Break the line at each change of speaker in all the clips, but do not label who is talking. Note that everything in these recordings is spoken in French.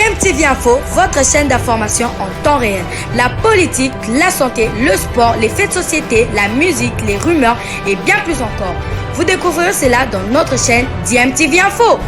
DMTV Info, votre chaîne d'information en temps réel. La politique, la santé, le sport, les faits de société, la musique, les rumeurs et bien plus encore. Vous découvrirez cela dans notre chaîne DMTV Info.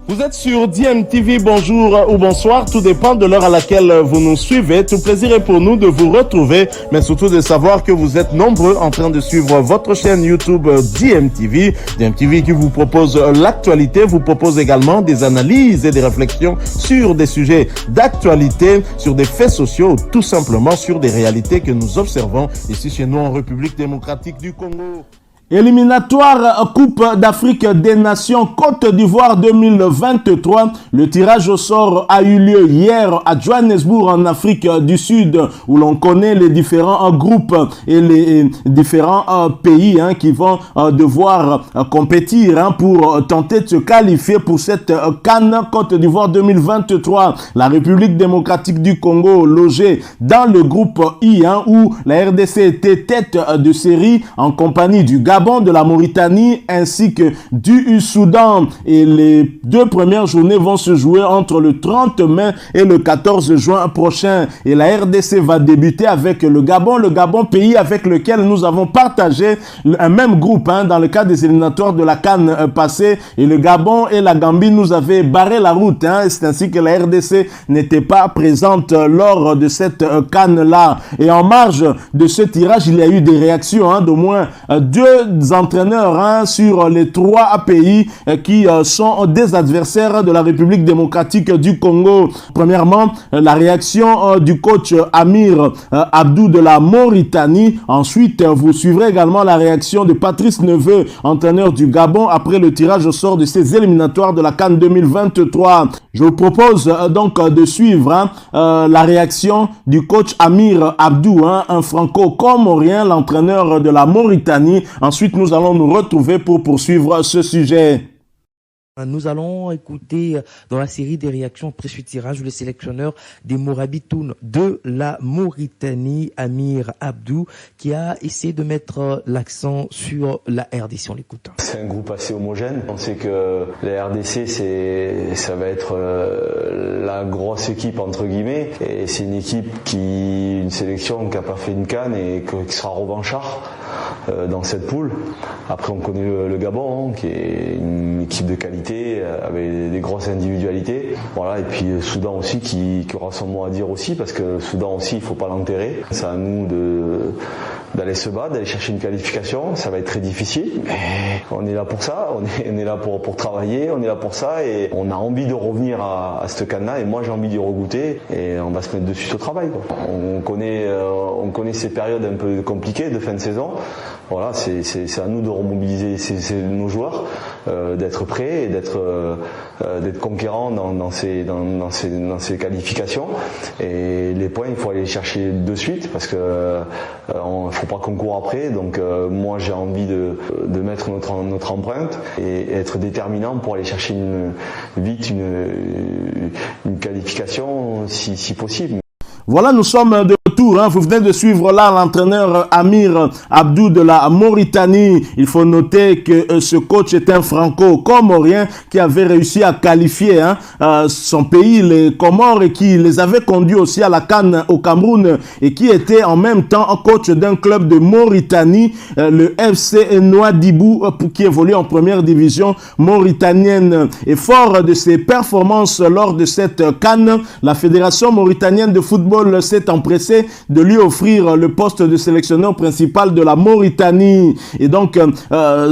Vous êtes sur DMTV, bonjour ou bonsoir, tout dépend de l'heure à laquelle vous nous suivez. Tout plaisir est pour nous de vous retrouver, mais surtout de savoir que vous êtes nombreux en train de suivre votre chaîne YouTube DMTV. DMTV qui vous propose l'actualité, vous propose également des analyses et des réflexions sur des sujets d'actualité, sur des faits sociaux, tout simplement sur des réalités que nous observons ici chez nous en République démocratique du Congo. Éliminatoire Coupe d'Afrique des Nations Côte d'Ivoire 2023. Le tirage au sort a eu lieu hier à Johannesburg en Afrique du Sud, où l'on connaît les différents groupes et les différents pays qui vont devoir compétir pour tenter de se qualifier pour cette CAN Côte d'Ivoire 2023. La République démocratique du Congo logée dans le groupe I, où la RDC était tête de série en compagnie du Gabon, de la Mauritanie ainsi que du Soudan, et les deux premières journées vont se jouer entre le 30 mai et le 14 juin prochain, et la RDC va débuter avec le Gabon pays avec lequel nous avons partagé un même groupe dans le cadre des éliminatoires de la CAN passée, et le Gabon et la Gambie nous avaient barré la route, c'est ainsi que la RDC n'était pas présente lors de cette CAN là, et en marge de ce tirage il y a eu des réactions d'au moins deux entraîneurs sur les trois pays qui sont des adversaires de la République démocratique du Congo. Premièrement, la réaction du coach Amir Abdou de la Mauritanie. Ensuite, vous suivrez également la réaction de Patrice Neveu, entraîneur du Gabon, après le tirage au sort de ces éliminatoires de la CAN 2023. Je vous propose donc de suivre la réaction du coach Amir Abdou, un franco-comorien, l'entraîneur de la Mauritanie. Ensuite, nous allons nous retrouver pour poursuivre ce sujet.
Nous allons écouter dans la série des réactions après ce tirage le sélectionneur des Morabitoun de la Mauritanie, Amir Abdou, qui a essayé de mettre l'accent sur la RDC. On l'écoute.
C'est un groupe assez homogène. On sait que la RDC, ça va être la grosse équipe entre guillemets, et c'est une sélection qui n'a pas fait une CAN et qui sera revanchard dans cette poule. Après, on connaît le Gabon, qui est une équipe de qualité avec des grosses individualités. Voilà, et puis le Soudan aussi qui aura son mot à dire aussi, parce que le Soudan aussi, il faut pas l'enterrer. C'est à nous d'aller se battre, d'aller chercher une qualification. Ça va être très difficile, mais on est là pour ça, on est là pour travailler, on est là pour ça, et on a envie de revenir à cette CAN-là, et moi j'ai envie d'y regoûter, et on va se mettre de suite au travail, quoi. On connaît ces périodes un peu compliquées de fin de saison. Voilà, c'est à nous de remobiliser nos joueurs, d'être prêts et d'être conquérants dans ces qualifications. Et les points, il faut aller les chercher de suite, parce que faut pas qu'on court après. Donc moi j'ai envie de mettre notre empreinte et être déterminant pour aller chercher vite une qualification si possible.
Voilà, nous sommes de retour. Vous venez de suivre là l'entraîneur Amir Abdou de la Mauritanie. Il faut noter que ce coach est un franco-comorien qui avait réussi à qualifier son pays, les Comores, et qui les avait conduits aussi à la CAN au Cameroun, et qui était en même temps coach d'un club de Mauritanie, le FC Nouadhibou, qui évolue en première division mauritanienne. Et fort de ses performances lors de cette CAN, la Fédération mauritanienne de football s'est empressé de lui offrir le poste de sélectionneur principal de la Mauritanie. Et donc,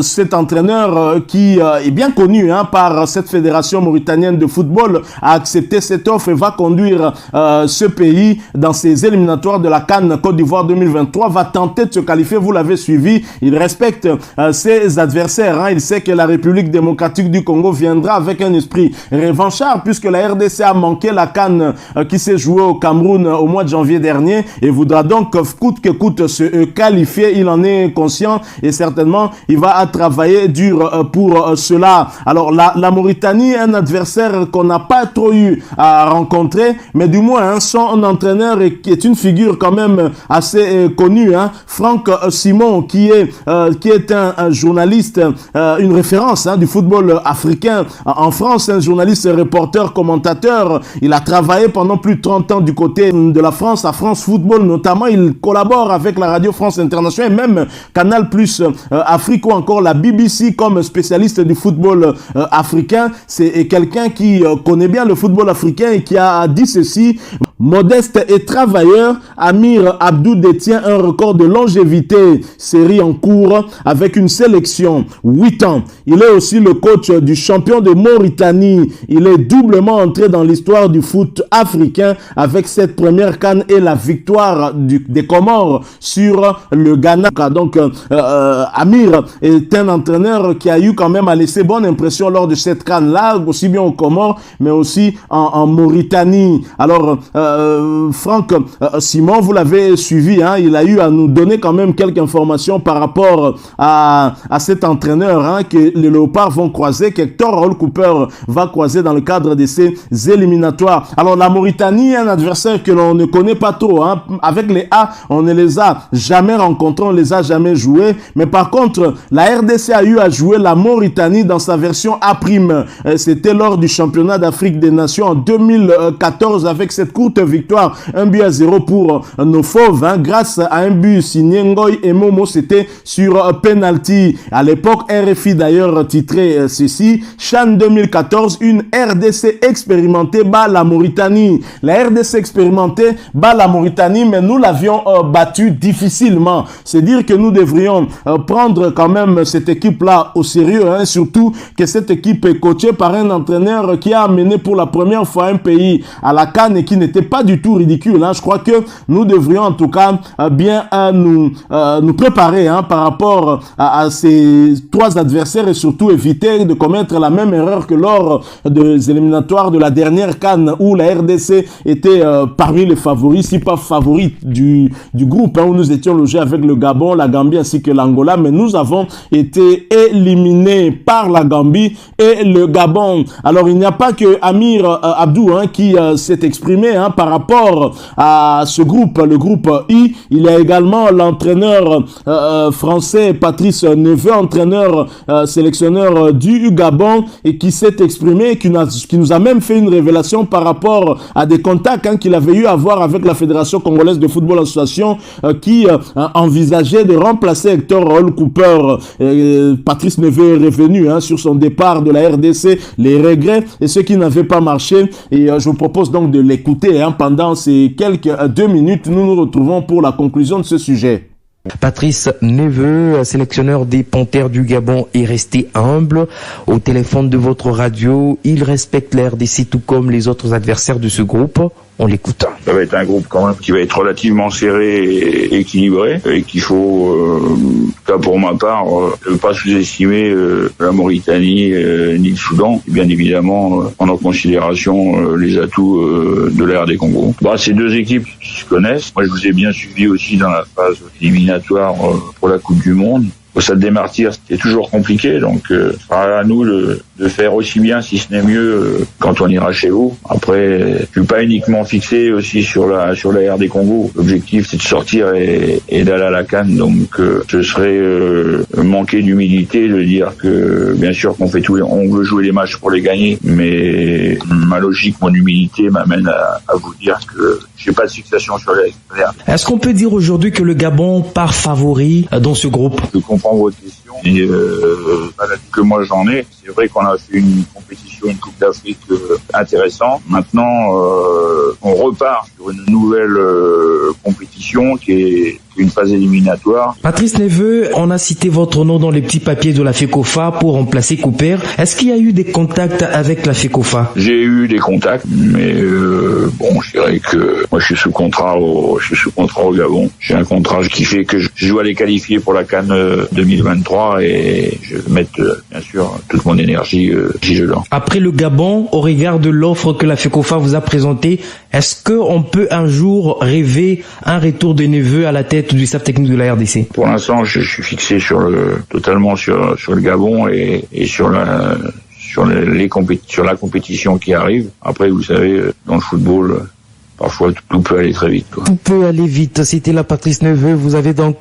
cet entraîneur qui est bien connu par cette fédération mauritanienne de football a accepté cette offre et va conduire ce pays dans ses éliminatoires de la CAN Côte d'Ivoire 2023, va tenter de se qualifier. Vous l'avez suivi, il respecte ses adversaires. Il sait que la République démocratique du Congo viendra avec un esprit revanchard, puisque la RDC a manqué la CAN qui s'est jouée au Cameroun au mois de janvier dernier et voudra donc coûte que coûte se qualifier. Il en est conscient et certainement il va travailler dur pour cela. Alors la Mauritanie, un adversaire qu'on n'a pas trop eu à rencontrer, mais du moins son entraîneur qui est une figure quand même assez connue, Franck Simon, qui est un journaliste, une référence du football africain en France, un journaliste, reporter, commentateur. Il a travaillé pendant plus de 30 ans du côté de la France, à France Football notamment. Il collabore avec la Radio France Internationale et même Canal Plus Afrique ou encore la BBC comme spécialiste du football africain. C'est quelqu'un qui connaît bien le football africain et qui a dit ceci: modeste et travailleur, Amir Abdou détient un record de longévité série en cours avec une sélection 8 ans. Il est aussi le coach du champion de Mauritanie. Il est doublement entré dans l'histoire du foot africain avec cette première CAN et la victoire des Comores sur le Ghana. Donc Amir est un entraîneur qui a eu quand même à laisser bonne impression lors de cette CAN-là, aussi bien aux Comores mais aussi en Mauritanie. Alors Franck Simon, vous l'avez suivi, il a eu à nous donner quand même quelques informations par rapport à cet entraîneur que les Léopards vont croiser, qu'Hector Raoul Cooper va croiser dans le cadre de ces éliminatoires. Alors la Mauritanie, un adversaire que l'on ne connaît pas trop. Avec les A, on ne les a jamais rencontrés, on ne les a jamais joués. Mais par contre, la RDC a eu à jouer la Mauritanie dans sa version A'. C'était lors du championnat d'Afrique des Nations en 2014 avec cette courte victoire, 1-0 pour nos fauves, grâce à un but signé Ngoy et Momo. C'était sur penalty. À l'époque, RFI d'ailleurs titrait ceci: CHAN 2014, une RDC expérimentée bat la Mauritanie. La RDC expérimentée bat la Mauritanie, mais nous l'avions battu difficilement. C'est dire que nous devrions prendre quand même cette équipe-là au sérieux, surtout que cette équipe est coachée par un entraîneur qui a amené pour la première fois un pays à la CAN et qui n'était pas du tout ridicule. Je crois que nous devrions en tout cas bien nous préparer par rapport à ces trois adversaires et surtout éviter de commettre la même erreur que lors des éliminatoires de la dernière CAN où la RDC était parmi les favoris, si pas favoris du groupe, où nous étions logés avec le Gabon, la Gambie ainsi que l'Angola, mais nous avons été éliminés par la Gambie et le Gabon. Alors il n'y a pas que Amir Abdou qui s'est exprimé par rapport à ce groupe, le groupe I. Il y a également l'entraîneur français Patrice Neveu, entraîneur sélectionneur du Gabon, et qui s'est exprimé, qui nous a même fait une révélation par rapport à des contacts qu'il avait eu à voir avec la Fédération Congolaise de Football Association qui envisageait de remplacer Hector Raoul Cooper. Patrice Neveu est revenu sur son départ de la RDC, les regrets et ce qui n'avait pas marché, et je vous propose donc de l'écouter pendant ces quelques 2 minutes. Nous nous retrouvons pour la conclusion de ce sujet.
Patrice Neveu, sélectionneur des Panthères du Gabon, est resté humble. Au téléphone de votre radio, il respecte la RDC tout comme les autres adversaires de ce groupe. On l'écoute.
Ça va être un groupe quand même qui va être relativement serré et équilibré, et qu'il faut, cas pour ma part, ne pas sous-estimer la Mauritanie ni le Soudan, et bien évidemment prendre en considération les atouts de la RD Congo. C'est deux équipes qui se connaissent. Moi, je vous ai bien suivi aussi dans la phase éliminatoire pour la Coupe du Monde. Au Stade des Martyrs, c'était toujours compliqué, donc ce sera à nous de faire aussi bien, si ce n'est mieux, quand on ira chez vous. Après, je suis pas uniquement fixé aussi sur la RD Congo. L'objectif, c'est de sortir et d'aller à la CAN, donc ce serait manquer d'humilité de dire que, bien sûr, qu'on fait on veut jouer les matchs pour les gagner, mais ma logique, mon humilité m'amène à vous dire que j'ai pas de fixation sur les experts.
Est-ce qu'on peut dire aujourd'hui que le Gabon part favori dans ce groupe?
Je comprends votre question. Et que moi j'en ai. C'est vrai qu'on a fait une compétition, une Coupe d'Afrique intéressante. Maintenant, on repart sur une nouvelle compétition qui est une phase éliminatoire.
Patrice Neveu, on a cité votre nom dans les petits papiers de la FECOFA pour remplacer Cooper. Est-ce qu'il y a eu des contacts avec la FECOFA? J'ai
eu des contacts, mais je dirais que moi je suis sous contrat au Gabon. J'ai un contrat qui fait que je dois les qualifier pour la CAN 2023 et je vais mettre bien sûr toute mon énergie si je lance.
Après le Gabon, au regard de l'offre que la FECOFA vous a présentée, Est-ce qu'on peut un jour rêver un retour de Neveu à la tête du staff technique de la RDC?
Pour l'instant, je suis fixé totalement sur le Gabon et sur la compétition qui arrive. Après, vous savez, dans le football, parfois tout peut aller très vite, quoi.
Tout peut aller vite. C'était la Patrice Neveu. Vous avez donc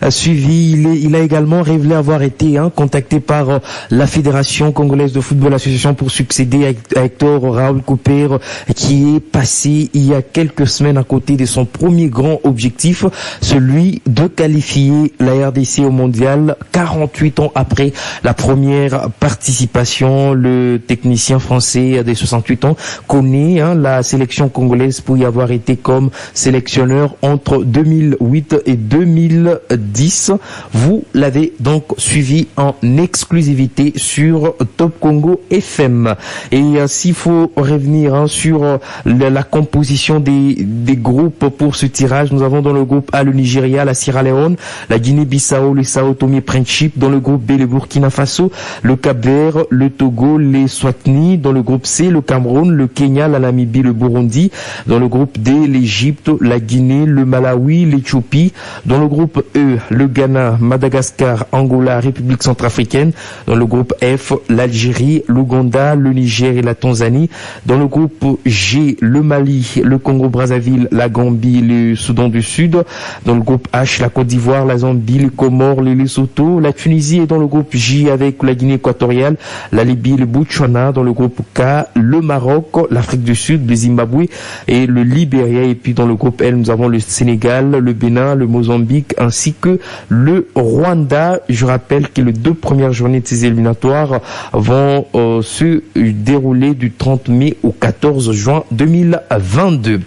suivi. Il a également révélé avoir été contacté par la Fédération congolaise de football association pour succéder à Hector Raoul Couper, qui est passé il y a quelques semaines à côté de son premier grand objectif, celui de qualifier la RDC au mondial 48 ans après la première participation. Le technicien français des 68 ans connaît la sélection congolaise pour y avoir été comme sélectionneur entre 2008 et 2010. Vous l'avez donc suivi en exclusivité sur Top Congo FM. Et s'il faut revenir sur la composition des groupes pour ce tirage, nous avons dans le groupe A le Nigeria, la Sierra Leone, la Guinée-Bissau, le Sao Tome et Principe, dans le groupe B le Burkina Faso, le Cap-Vert, le Togo, les Swatini, dans le groupe C le Cameroun, le Kenya, la Namibie, le Burundi, dans le groupe D, l'Égypte, la Guinée, le Malawi, l'Éthiopie. Dans le groupe E, le Ghana, Madagascar, Angola, République centrafricaine. Dans le groupe F, l'Algérie, l'Ouganda, le Niger et la Tanzanie. Dans le groupe G, le Mali, le Congo-Brazzaville, la Gambie, le Soudan du Sud. Dans le groupe H, la Côte d'Ivoire, la Zambie, les Comores, le Lesotho. La Tunisie est dans le groupe J avec la Guinée équatoriale, la Libye, le Botswana. Dans le groupe K, le Maroc, l'Afrique du Sud, le Zimbabwe et le Libéria. Et puis dans le groupe L, nous avons le Sénégal, le Bénin, le Mozambique ainsi que le Rwanda. Je rappelle que les 2 premières journées de ces éliminatoires vont se dérouler du 30 mai au 14 juin 2022.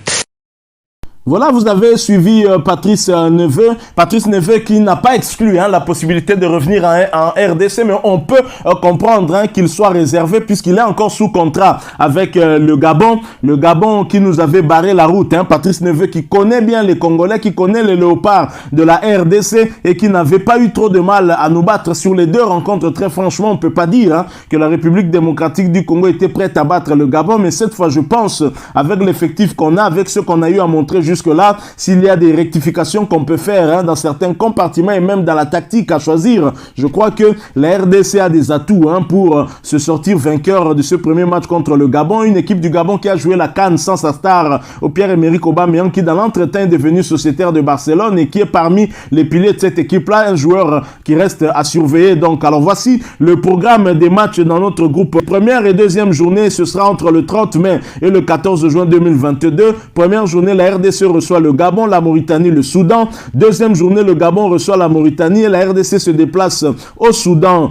Voilà, vous avez suivi Patrice Neveu. Patrice Neveu qui n'a pas exclu la possibilité de revenir en RDC, mais on peut comprendre qu'il soit réservé puisqu'il est encore sous contrat avec le Gabon. Le Gabon qui nous avait barré la route. Patrice Neveu qui connaît bien les Congolais, qui connaît les léopards de la RDC et qui n'avait pas eu trop de mal à nous battre sur les 2 rencontres. Très franchement, on ne peut pas dire que la République démocratique du Congo était prête à battre le Gabon, mais cette fois, je pense, avec l'effectif qu'on a, avec ce qu'on a eu à montrer jusque-là, s'il y a des rectifications qu'on peut faire dans certains compartiments et même dans la tactique à choisir, je crois que la RDC a des atouts pour se sortir vainqueur de ce premier match contre le Gabon. Une équipe du Gabon qui a joué la CAN sans sa star au Pierre-Emerick Aubameyang, qui dans l'entretien est devenu sociétaire de Barcelone et qui est parmi les piliers de cette équipe-là, un joueur qui reste à surveiller. Donc, alors voici le programme des matchs dans notre groupe. Première et deuxième journée, ce sera entre le 30 mai et le 14 juin 2022. Première journée, la RDC reçoit le Gabon, la Mauritanie, le Soudan. Deuxième journée, le Gabon reçoit la Mauritanie et la RDC se déplace au Soudan.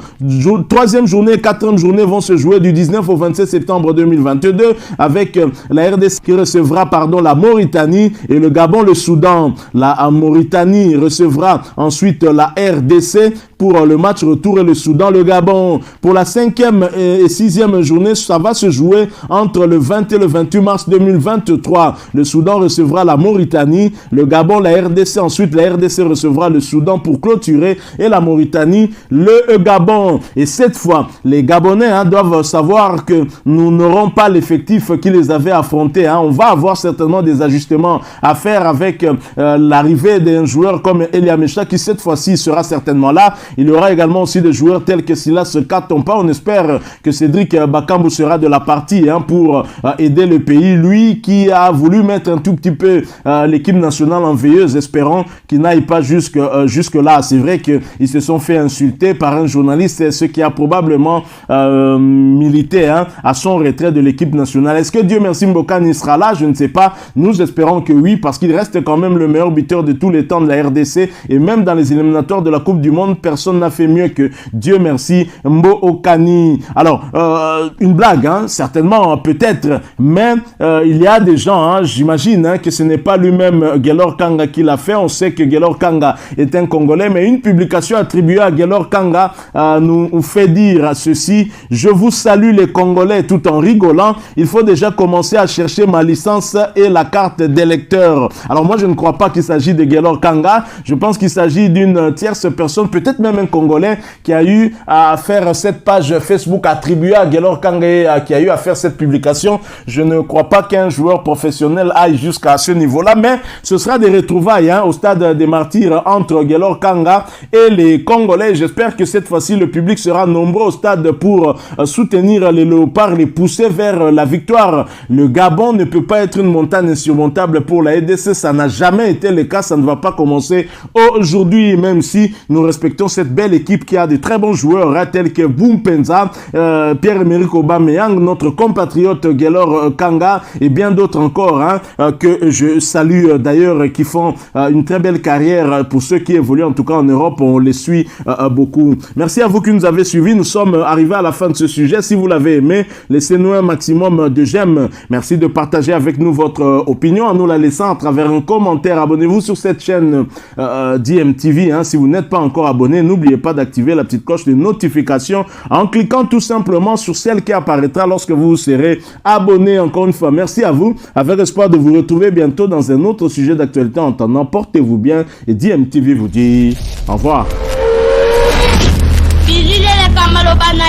Troisième journée, quatrième journée vont se jouer du 19 au 27 septembre 2022 avec la RDC qui recevra la Mauritanie et le Gabon, le Soudan. La Mauritanie recevra ensuite la RDC pour le match retour et le Soudan, le Gabon. Pour la 5e et 6e journée, ça va se jouer entre le 20 et le 28 mars 2023. Le Soudan recevra la Mauritanie, le Gabon, la RDC. Ensuite, la RDC recevra le Soudan pour clôturer et la Mauritanie, le Gabon. Et cette fois, les Gabonais doivent savoir que nous n'aurons pas l'effectif qui les avait affrontés. On va avoir certainement des ajustements à faire avec l'arrivée d'un joueur comme Elia Mecha qui cette fois-ci sera certainement là. Il y aura également aussi des joueurs tels que Silas Katompa. On espère que Cédric Bakambu sera de la partie pour aider le pays. Lui qui a voulu mettre un tout petit peu l'équipe nationale en veilleuse, espérant qu'il n'aille pas jusque là. C'est vrai qu'ils se sont fait insulter par un journaliste, ce qui a probablement milité à son retrait de l'équipe nationale. Est-ce que Dieu merci Mbokani sera là? Je ne sais pas. Nous espérons que oui, parce qu'il reste quand même le meilleur buteur de tous les temps de la RDC et même dans les éliminatoires de la Coupe du Monde, personne n'a fait mieux que Dieu merci Mbokani. Alors, une blague, certainement, peut-être, mais il y a des gens, j'imagine que ce n'est pas lui-même Guelor Kanga qui l'a fait. On sait que Guelor Kanga est un Congolais, mais une publication attribuée à Guelor Kanga nous fait dire ceci: je vous salue les Congolais, tout en rigolant. Il faut déjà commencer à chercher ma licence et la carte d'électeur. Alors moi, je ne crois pas qu'il s'agit de Guelor Kanga. Je pense qu'il s'agit d'une tierce personne, peut-être même même un Congolais qui a eu à faire cette page Facebook attribuée à Guelor Kanga, qui a eu à faire cette publication. Je ne crois pas qu'un joueur professionnel aille jusqu'à ce niveau-là, mais ce sera des retrouvailles au stade des Martyrs entre Guelor Kanga et les Congolais. J'espère que cette fois-ci, le public sera nombreux au stade pour soutenir les Léopards, les pousser vers la victoire. Le Gabon ne peut pas être une montagne insurmontable pour la RDC. Ça n'a jamais été le cas. Ça ne va pas commencer aujourd'hui, même si nous respectons cette belle équipe qui a de très bons joueurs, tels que Boum Penza, Pierre-Emerick Aubameyang, notre compatriote Guelor Kanga et bien d'autres encore, que je salue d'ailleurs, qui font une très belle carrière. Pour ceux qui évoluent en tout cas en Europe, on les suit beaucoup. Merci à vous qui nous avez suivis. Nous sommes arrivés à la fin de ce sujet. Si vous l'avez aimé, laissez-nous un maximum de j'aime. Merci de partager avec nous votre opinion en nous la laissant à travers un commentaire. Abonnez-vous sur cette chaîne DMTV. Si vous n'êtes pas encore abonné, n'oubliez pas d'activer la petite cloche de notification en cliquant tout simplement sur celle qui apparaîtra lorsque vous serez abonné. Encore une fois, merci à vous. Avec espoir de vous retrouver bientôt dans un autre sujet d'actualité. En attendant, portez-vous bien et DMTV vous dit au revoir.
Bilile le kamalo bana